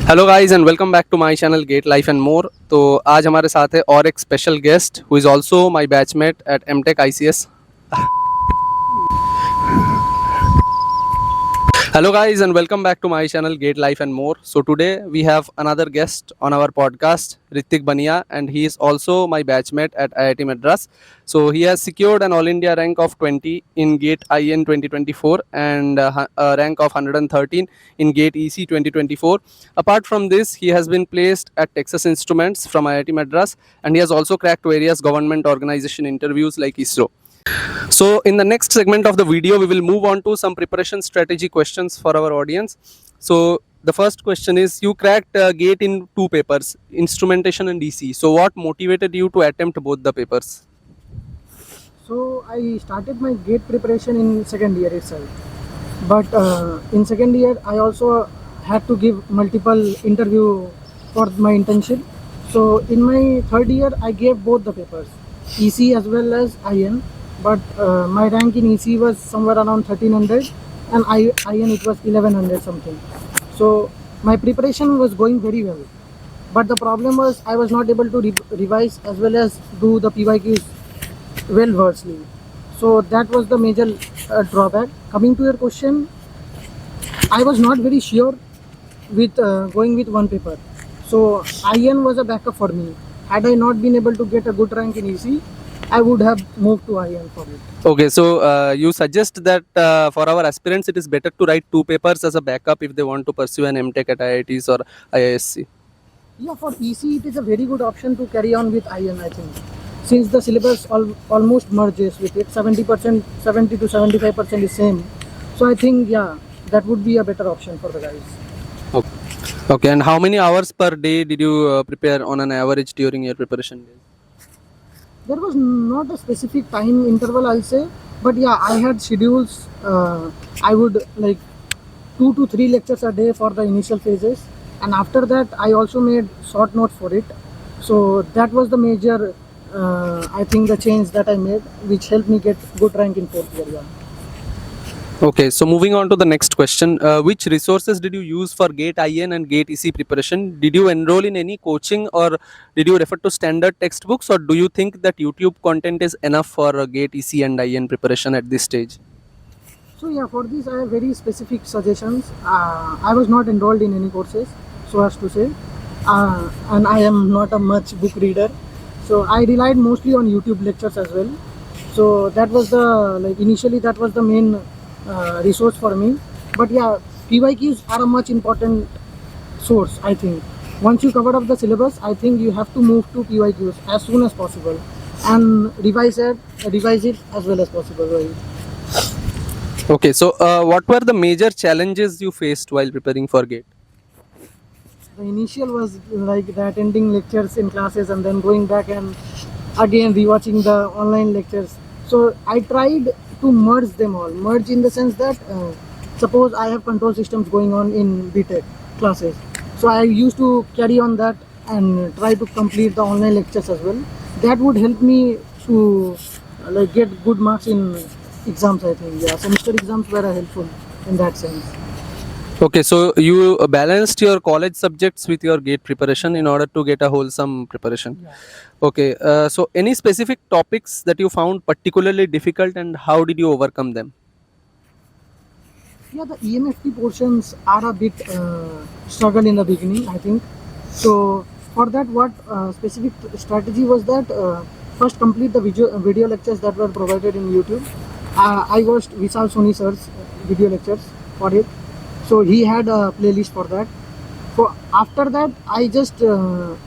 Hello guys and welcome back to my channel get life and more. तो आज हमारे साथ है और एक special guest who is also my batchmate at MTech ICS. Hello, guys, and welcome back to my channel Gate Life and More. So, today we have another guest on our podcast, Hrittik Bania, and he is also my batchmate at IIT Madras. So, he has secured an All India rank of 20 in Gate IN 2024 and a rank of 113 in Gate EC 2024. Apart from this, he has been placed at Texas Instruments from IIT Madras, and he has also cracked various government organization interviews like ISRO. So in the next segment of the video, we will move on to some preparation strategy questions for our audience. So the first question is, you cracked GATE in two papers, instrumentation and EC. So what motivated you to attempt both the papers? So I started my GATE preparation in second year itself. But in second year, I also had to give multiple interview for my internship. So in my third year, I gave both the papers, EC as well as IN. But my rank in EC was somewhere around 1300 and IN it was 1100 something. So my preparation was going very well. But the problem was I was not able to revise as well as do the PYQs well versely. So that was the major drawback. Coming to your question, I was not very sure with going with one paper. So IN was a backup for me. Had I not been able to get a good rank in EC, I would have moved to IN for it. Okay, so you suggest that for our aspirants, it is better to write two papers as a backup if they want to pursue an MTech at IITs or IISc. Yeah, for EC it is a very good option to carry on with IN, I think. Since the syllabus almost merges with it, 70%, 70 to 75% is same. So I think, yeah, that would be a better option for the guys. Okay, and how many hours per day did you prepare on an average during your preparation days? There was not a specific time interval, I'll say, but yeah, I had schedules. I would like 2 to 3 lectures a day for the initial phases, and after that, I also made short notes for it. So that was the major, I think, the change that I made, which helped me get good rank in fourth year. Yeah. Okay, so moving on to the next question, which resources did you use for GATE IN and GATE EC preparation? Did you enroll in any coaching or did you refer to standard textbooks, or do you think that YouTube content is enough for GATE EC and IN preparation at this stage? So yeah, for this I have very specific suggestions. I was not enrolled in any courses, so as to say, and I am not a much book reader. So I relied mostly on YouTube lectures as well. So that was the initially that was the main resource for me. But yeah, PYQs are a much important source, I think. Once you cover up the syllabus, I think you have to move to PYQs as soon as possible and revise it as well as possible. Right? Okay, so what were the major challenges you faced while preparing for GATE? The initial was like the attending lectures in classes and then going back and again rewatching the online lectures. So I tried to merge them all. Merge in the sense that suppose I have control systems going on in BTech classes. So I used to carry on that and try to complete the online lectures as well. That would help me to get good marks in exams, I think. Yeah, semester exams were helpful in that sense. Okay, so you balanced your college subjects with your GATE preparation in order to get a wholesome preparation. Yeah. Okay, so any specific topics that you found particularly difficult and how did you overcome them? Yeah, the EMFT portions are a bit struggle in the beginning, I think. So for that, what specific strategy was that first complete the video lectures that were provided in YouTube. I watched Vishal Soni sir's video lectures for it. So he had a playlist for that. So after that, I just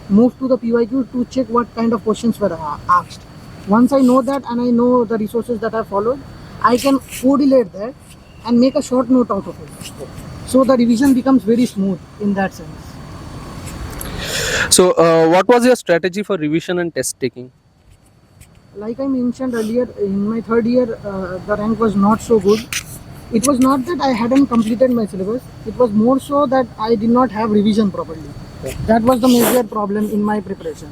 moved to the PYQ to check what kind of questions were asked. Once I know that and I know the resources that I followed, I can correlate that and make a short note out of it. So the revision becomes very smooth in that sense. So what was your strategy for revision and test taking? Like I mentioned earlier, in my third year, the rank was not so good. It was not that I hadn't completed my syllabus. It was more so that I did not have revision properly. That was the major problem in my preparation.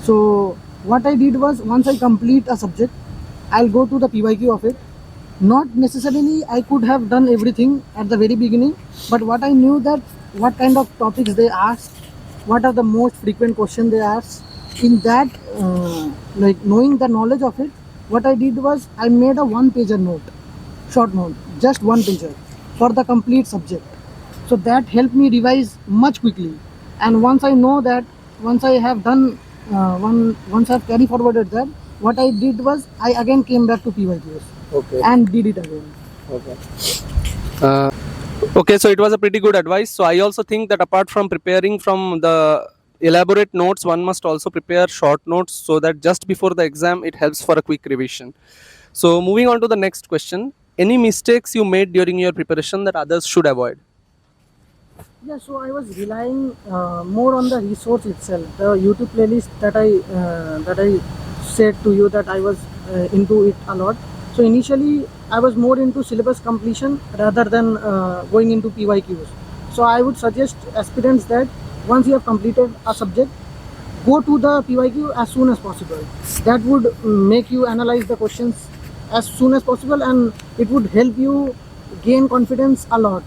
So what I did was, once I complete a subject, I'll go to the PYQ of it. Not necessarily I could have done everything at the very beginning, but what I knew that what kind of topics they ask, what are the most frequent questions they ask. In that, like knowing the knowledge of it, what I did was I made a one-pager note, short note, just one pager for the complete subject. So that helped me revise much quickly. And once I know that, once I have done, once I've carry forwarded that, what I did was I again came back to PYQs. Okay. And did it again. Okay. Okay, so it was a pretty good advice. So I also think that apart from preparing from the elaborate notes, one must also prepare short notes so that just before the exam it helps for a quick revision. So moving on to the next question, any mistakes you made during your preparation that others should avoid? Yeah, so I was relying more on the resource itself, the YouTube playlist that I said to you that I was into it a lot. So initially, I was more into syllabus completion rather than going into PYQs. So I would suggest aspirants that once you have completed a subject, go to the PYQ as soon as possible. That would make you analyze the questions as soon as possible, and it would help you gain confidence a lot.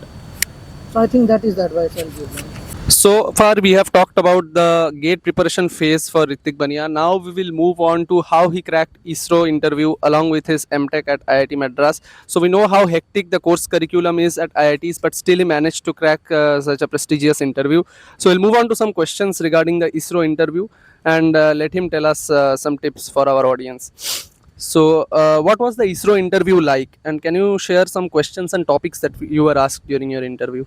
So I think that is the advice I'll give them. So far we have talked about the gate preparation phase for Hrittik Bania. Now we will move on to how he cracked ISRO interview along with his MTech at IIT Madras. So we know how hectic the course curriculum is at IITs, but still he managed to crack such a prestigious interview. So we'll move on to some questions regarding the ISRO interview and let him tell us some tips for our audience. So what was the ISRO interview like, and can you share some questions and topics that you were asked during your interview?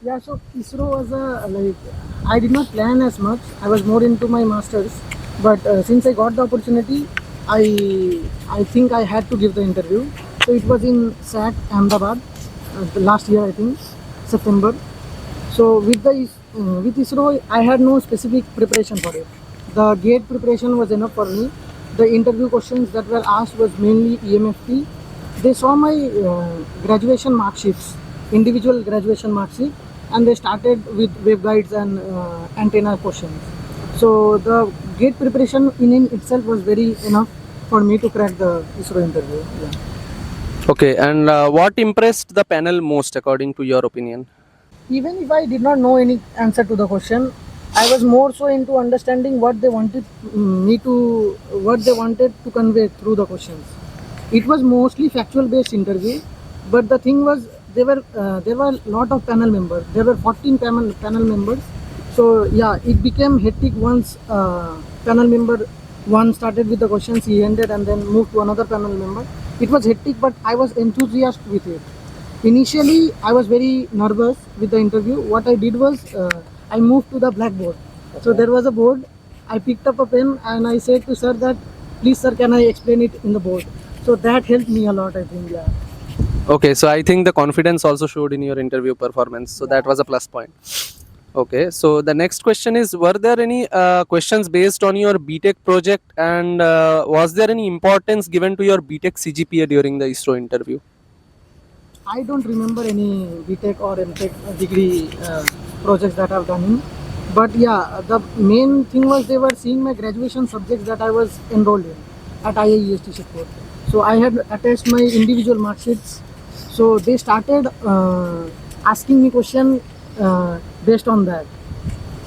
Yeah, so ISRO was I did not plan as much. I was more into my masters, but since I got the opportunity, I think I had to give the interview. So it was in SAT Ahmedabad the last year, I think September. So with ISRO, I had no specific preparation for it. The gate preparation was enough for me. The interview questions that were asked was mainly EMFT. They saw my graduation mark sheets, individual graduation mark sheet, and they started with waveguides and antenna questions. So the gate preparation in itself was very enough for me to crack the ISRO interview. Yeah. Okay, and what impressed the panel most according to your opinion? Even if I did not know any answer to the question, I was more so into understanding what they wanted to convey through the questions. It was mostly factual based interview, but the thing was there were a lot of panel members. There were 14 panel members. So yeah, it became hectic once panel member one started with the questions, he ended and then moved to another panel member. It was hectic, but I was enthusiastic with it. Initially, I was very nervous with the interview. What I did was I moved to the blackboard. Okay. So there was a board. I picked up a pen and I said to sir that, please sir, can I explain it in the board? So that helped me a lot, I think. Yeah. Okay, so I think the confidence also showed in your interview performance. So that was a plus point. Okay, so the next question is, were there any questions based on your BTech project, and was there any importance given to your BTech CGPA during the ISRO interview? I don't remember any BTech or MTech degree projects that I've done in. But yeah, the main thing was they were seeing my graduation subjects that I was enrolled in at IIST Shipport. So I had attached my individual mark sheets. So they started asking me questions based on that.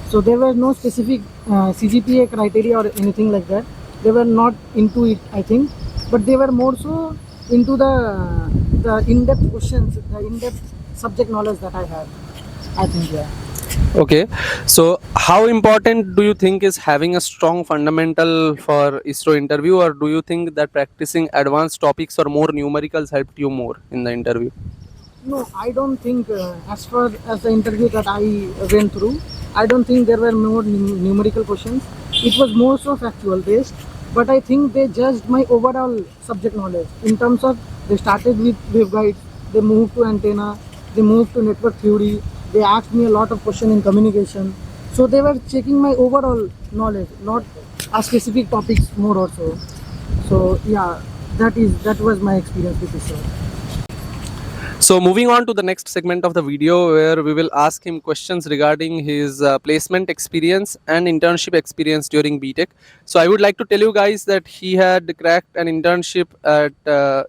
So there were no specific CGPA criteria or anything like that. They were not into it, I think, but they were more so into the in-depth questions, the in-depth subject knowledge that I have, I think. Yeah. Okay, so how important do you think is having a strong fundamental for ISRO interview, or do you think that practicing advanced topics or more numericals helped you more in the interview? No, I don't think as far as the interview that I went through, I don't think there were more numerical questions. It was more so factual based, but I think they judged my overall subject knowledge in terms of they started with waveguides, they moved to antenna, they moved to network theory, they asked me a lot of questions in communication. So they were checking my overall knowledge, not a specific topics more or so. So yeah, that was my experience with this. So moving on to the next segment of the video, where we will ask him questions regarding his placement experience and internship experience during BTech. So I would like to tell you guys that he had cracked an internship at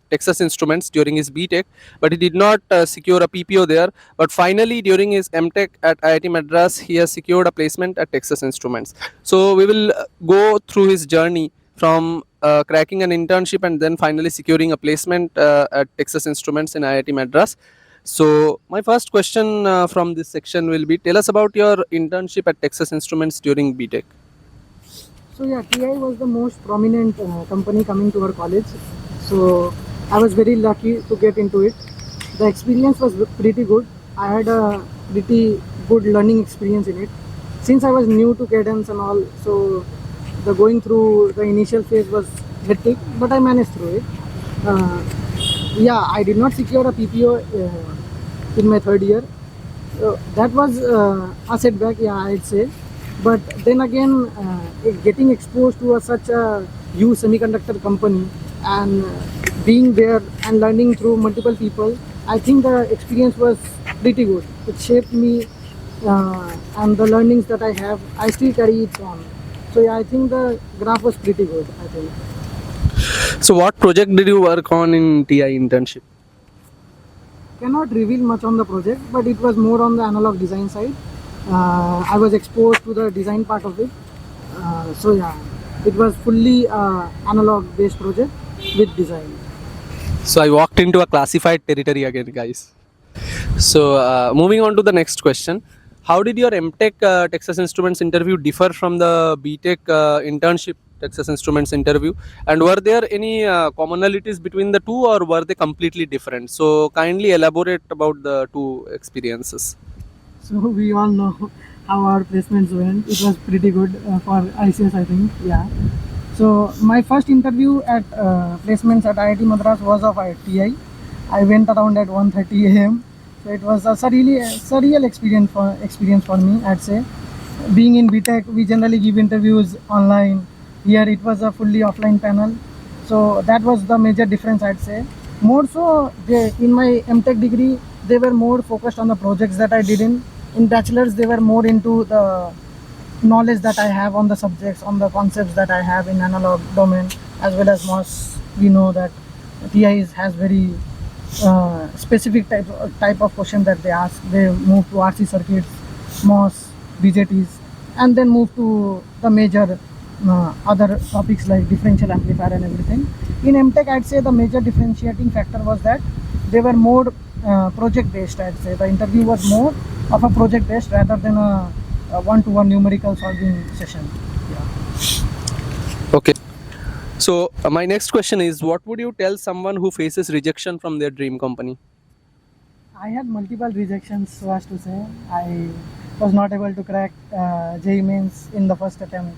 Texas Instruments during his BTech, but he did not secure a PPO there. But finally, during his MTech at IIT Madras, he has secured a placement at Texas Instruments. So we will go through his journey from cracking an internship and then finally securing a placement at Texas Instruments in IIT Madras. So my first question from this section will be: tell us about your internship at Texas Instruments during BTech. So yeah, TI was the most prominent company coming to our college. So I was very lucky to get into it. The experience was pretty good. I had a pretty good learning experience in it. Since I was new to cadence and all, so the going through the initial phase was hectic, but I managed through it. Uh, yeah, I did not secure a PPO in my third year. That was a setback, yeah, I'd say. But then again, getting exposed to such a huge semiconductor company and being there and learning through multiple people, I think the experience was pretty good. It shaped me, and the learnings that I have, I still carry it on. So yeah, I think the graph was pretty good, I think. So what project did you work on in TI internship? Cannot reveal much on the project, but it was more on the analog design side. I was exposed to the design part of it. So yeah, it was fully analog based project with design. So I walked into a classified territory again, guys. So moving on to the next question: how did your MTech Texas Instruments interview differ from the BTech internship Texas Instruments interview? And were there any commonalities between the two, or were they completely different? So kindly elaborate about the two experiences. So we all know how our placements went. It was pretty good for ICS, I think. Yeah. So my first interview at placements at IIT Madras was of TI. I went around at 1:30 a.m. So it was a surreal experience for me, I'd say. Being in BTech, we generally give interviews online. Here it was a fully offline panel. So that was the major difference, I'd say. More so, in my MTech degree, they were more focused on the projects that I did in bachelor's. They were more into the knowledge that I have on the subjects, on the concepts that I have in analog domain, as well as MOS. We know that TI has very specific type of question that they ask. They move to RC circuits, MOS, BJTs, and then move to the major other topics like differential amplifier and everything. In MTech, I'd say the major differentiating factor was that they were more project based. I'd say the interview was more of a project based rather than a one-to-one numerical solving session. Yeah. Okay. So my next question is: what would you tell someone who faces rejection from their dream company? I had multiple rejections, so as to say. I was not able to crack JEE mains in the first attempt.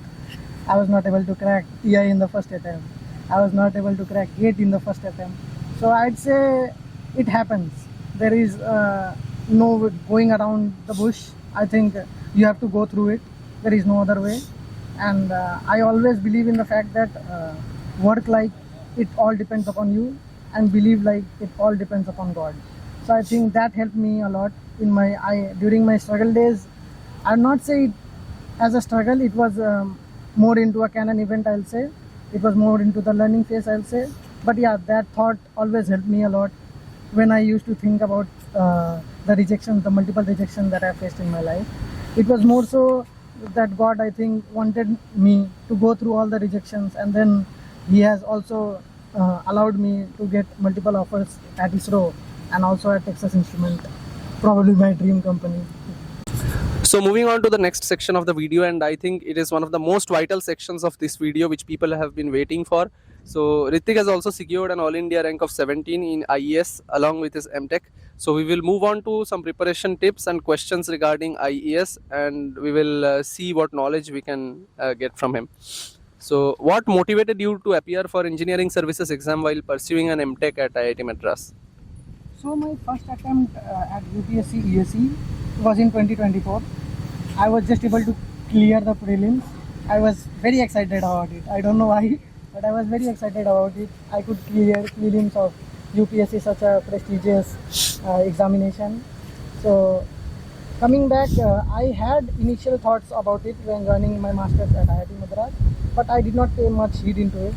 I was not able to crack TI in the first attempt. I was not able to crack GATE in the first attempt. So I'd say it happens. There is no going around the bush. I think you have to go through it. There is no other way. And I always believe in the fact that work like it all depends upon you, and believe like it all depends upon God. So I think that helped me a lot in during my struggle days. I'll not say it as a struggle. It was more into a canon event, I'll say. It was more into the learning phase, I'll say. But yeah, that thought always helped me a lot when I used to think about the rejections, the multiple rejections that I faced in my life. It was more so that God, I think, wanted me to go through all the rejections, and then He has also allowed me to get multiple offers at ISRO and also at Texas Instruments, probably my dream company. So moving on to the next section of the video, and I think it is one of the most vital sections of this video which people have been waiting for. So Hrittik has also secured an All India rank of 17 in IES along with his MTech. So we will move on to some preparation tips and questions regarding IES, and we will see what knowledge we can get from him. So what motivated you to appear for engineering services exam while pursuing an MTech at IIT Madras? So my first attempt at UPSC ESE was in 2024. I was just able to clear the prelims. I was very excited about it. I don't know why, but I was very excited about it. I could clear prelims of UPSC, such a prestigious examination. So coming back, I had initial thoughts about it when joining my masters at IIT Madras, but I did not pay much heed into it.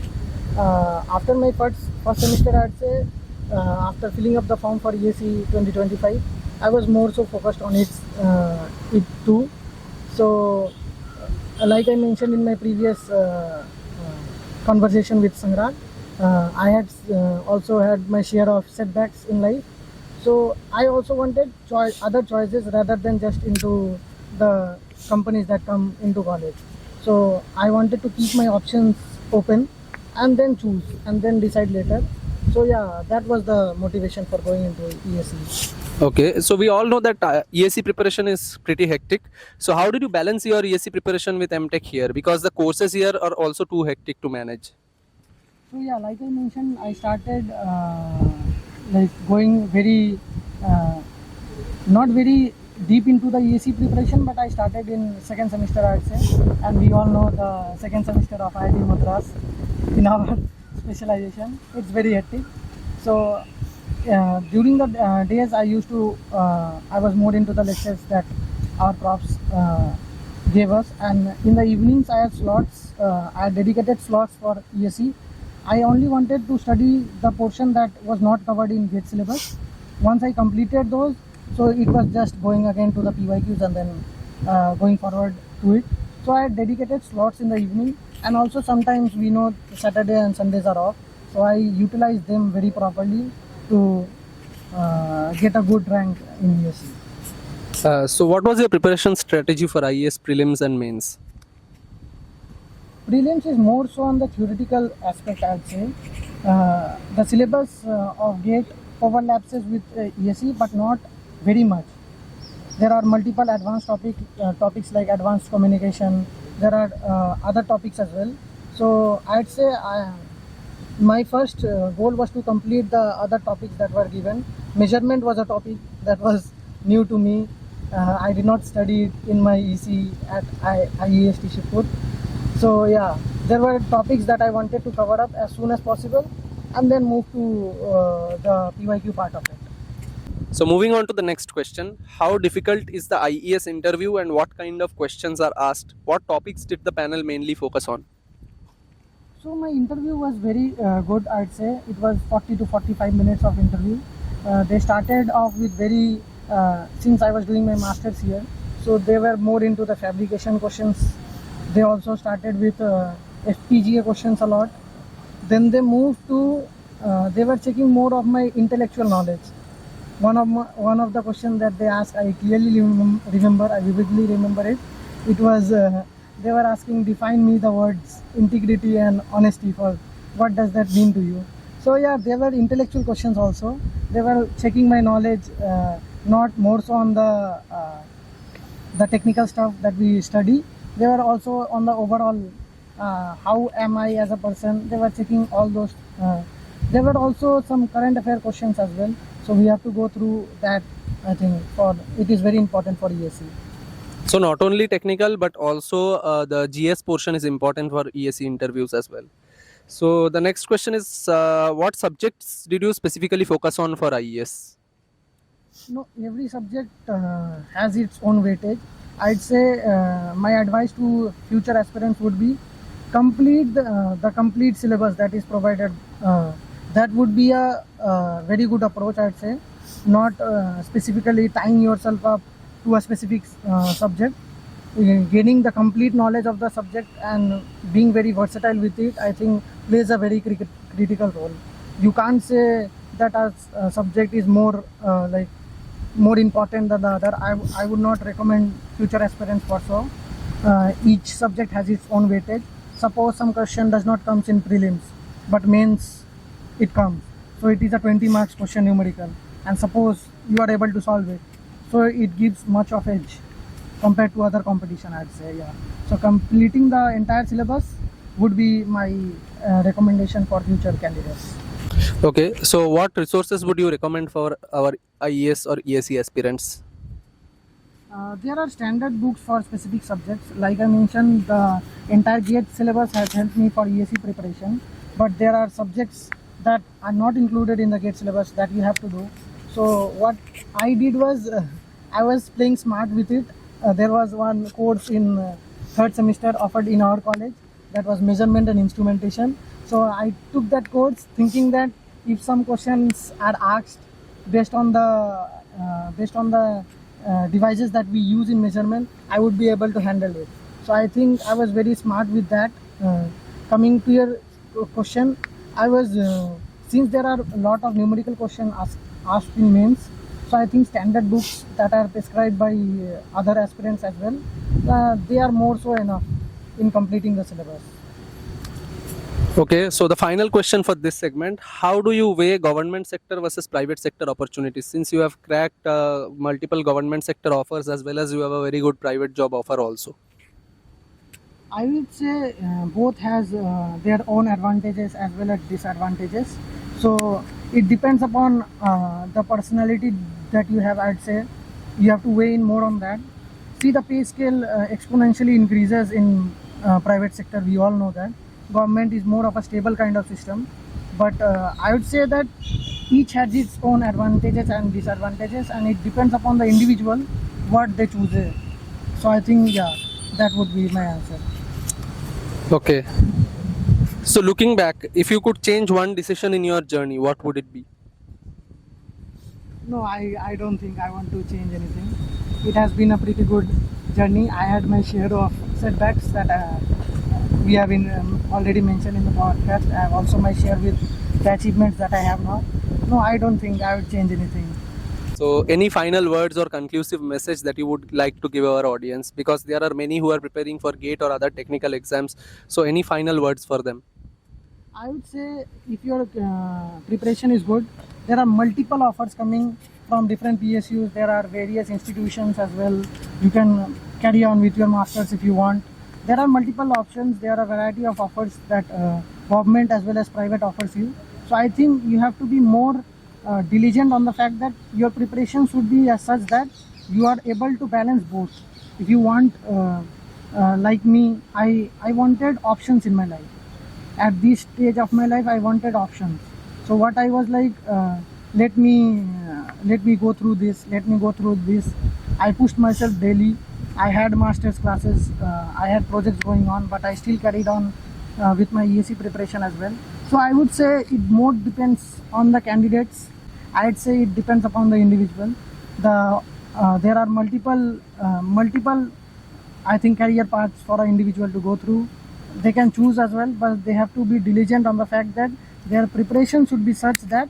After my first semester, I'd say, after filling up the form for ESE 2025, I was more so focused on it too. So, like I mentioned in my previous conversation with Sangrad, I had also had my share of setbacks in life. So I also wanted other choices rather than just into the companies that come into college. So I wanted to keep my options open and then choose and then decide later. So yeah, that was the motivation for going into ESE. Okay, so we all know that ESE preparation is pretty hectic. So how did you balance your ESE preparation with MTech here? Because the courses here are also too hectic to manage. So yeah, like I mentioned, I started like going very not very deep into the ESE preparation, but I started in second semester, I'd say, and we all know the second semester of IIT Madras in our specialization. It's very hectic. So during the days, I was more into the lectures that our profs gave us, and in the evenings, I had slots. I had dedicated slots for ESE. I only wanted to study the portion that was not covered in GATE syllabus. Once I completed those, so it was just going again to the PYQs and then going forward to it. So I had dedicated slots in the evening, and also sometimes we know Saturday and Sundays are off, so I utilized them very properly to get a good rank in ESE. So what was your preparation strategy for IES prelims and mains? Prelims is more so on the theoretical aspect, I'd say. The syllabus of GATE overlaps with ESE, but not very much. There are multiple advanced topics like advanced communication. There are other topics as well. So I'd say my first goal was to complete the other topics that were given. Measurement was a topic that was new to me. I did not study it in my EC at IEST Shipur. So yeah, there were topics that I wanted to cover up as soon as possible and then move to the PYQ part of it. So moving on to the next question, how difficult is the IES interview and what kind of questions are asked? What topics did the panel mainly focus on? So my interview was very good, I'd say. It was 40 to 45 minutes of interview. They started off with since I was doing my masters here, so they were more into the fabrication questions. They also started with FPGA questions a lot. Then they moved to, they were checking more of my intellectual knowledge. One of the questions that they asked, I clearly remember, I vividly remember it. It was, they were asking, define me the words integrity and honesty for what does that mean to you. So yeah, there were intellectual questions also. They were checking my knowledge, not more so on the technical stuff that we study. They were also on the overall, how am I as a person. They were checking all those. There were also some current affair questions as well. So we have to go through that. I think it is very important for ESE. So not only technical but also the GS portion is important for ESE interviews as well. So the next question is, what subjects did you specifically focus on for IES? No, every subject has its own weightage. I'd say my advice to future aspirants would be complete the complete syllabus that is provided. That would be a very good approach, I'd say. Not specifically tying yourself up to a specific subject. Gaining the complete knowledge of the subject and being very versatile with it, I think, plays a very critical role. You can't say that a subject is more more important than the other. I would not recommend future aspirants for so. Each subject has its own weightage. Suppose some question does not comes in prelims, but mains it comes. So it is a 20 marks question numerical, and suppose you are able to solve it, so it gives much of edge compared to other competition, I'd say. Yeah. So completing the entire syllabus would be my recommendation for future candidates. Okay, so what resources would you recommend for our IES or ESE aspirants? There are standard books for specific subjects. Like I mentioned, the entire GATE syllabus has helped me for ESE preparation, but there are subjects that are not included in the GATE syllabus that you have to do. So what I did was I was playing smart with it. There was one course in third semester offered in our college that was measurement and instrumentation. So I took that course thinking that if some questions are asked based on the devices that we use in measurement, I would be able to handle it. So I think I was very smart with that. Coming to your question, I was since there are a lot of numerical questions asked in mains, so I think standard books that are prescribed by other aspirants as well, they are more so enough in completing the syllabus. Okay, so the final question for this segment: how do you weigh government sector versus private sector opportunities? Since you have cracked multiple government sector offers as well as you have a very good private job offer also. I would say both has their own advantages as well as disadvantages. So it depends upon the personality that you have. I'd say you have to weigh in more on that. See, the pay scale exponentially increases in private sector. We all know that government is more of a stable kind of system. But I would say that each has its own advantages and disadvantages, and it depends upon the individual what they choose. So I think that would be my answer. Okay. So looking back, if you could change one decision in your journey, what would it be? No, I don't think I want to change anything. It has been a pretty good journey. I had my share of setbacks that we have been already mentioned in the podcast. I have also my share with the achievements that I have now. No, I don't think I would change anything. So any final words or conclusive message that you would like to give our audience, because there are many who are preparing for GATE or other technical exams. So any final words for them? I would say if your preparation is good, there are multiple offers coming from different PSUs. There are various institutions as well. You can carry on with your masters if you want. There are multiple options. There are a variety of offers that government as well as private offers you. So I think you have to be more diligent on the fact that your preparation should be as such that you are able to balance both. If you want, like me, I wanted options in my life. At this stage of my life, I wanted options. So what I was like, let me go through this, let me go through this. I pushed myself daily. I had master's classes, I had projects going on, but I still carried on with my ESE preparation as well. So I would say it more depends on the candidates. I'd say it depends upon the individual. There are multiple I think career paths for an individual to go through. They can choose as well, but they have to be diligent on the fact that their preparation should be such that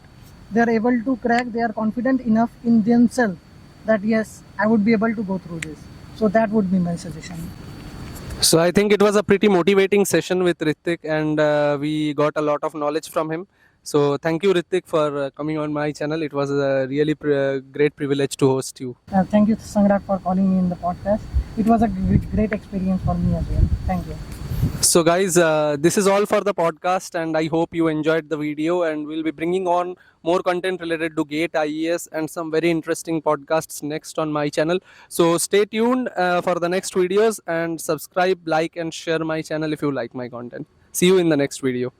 they are able to crack, they are confident enough in themselves that yes, I would be able to go through this. So that would be my suggestion. So I think it was a pretty motivating session with Hrittik, and we got a lot of knowledge from him. So thank you, Hrittik, for coming on my channel. It was a really great privilege to host you. Thank you, Sangrat, for calling me in the podcast. It was a great experience for me as well. Thank you. So guys, this is all for the podcast, and I hope you enjoyed the video, and we'll be bringing on more content related to GATE, IES, and some very interesting podcasts next on my channel. So stay tuned for the next videos, and subscribe, like, and share my channel if you like my content. See you in the next video.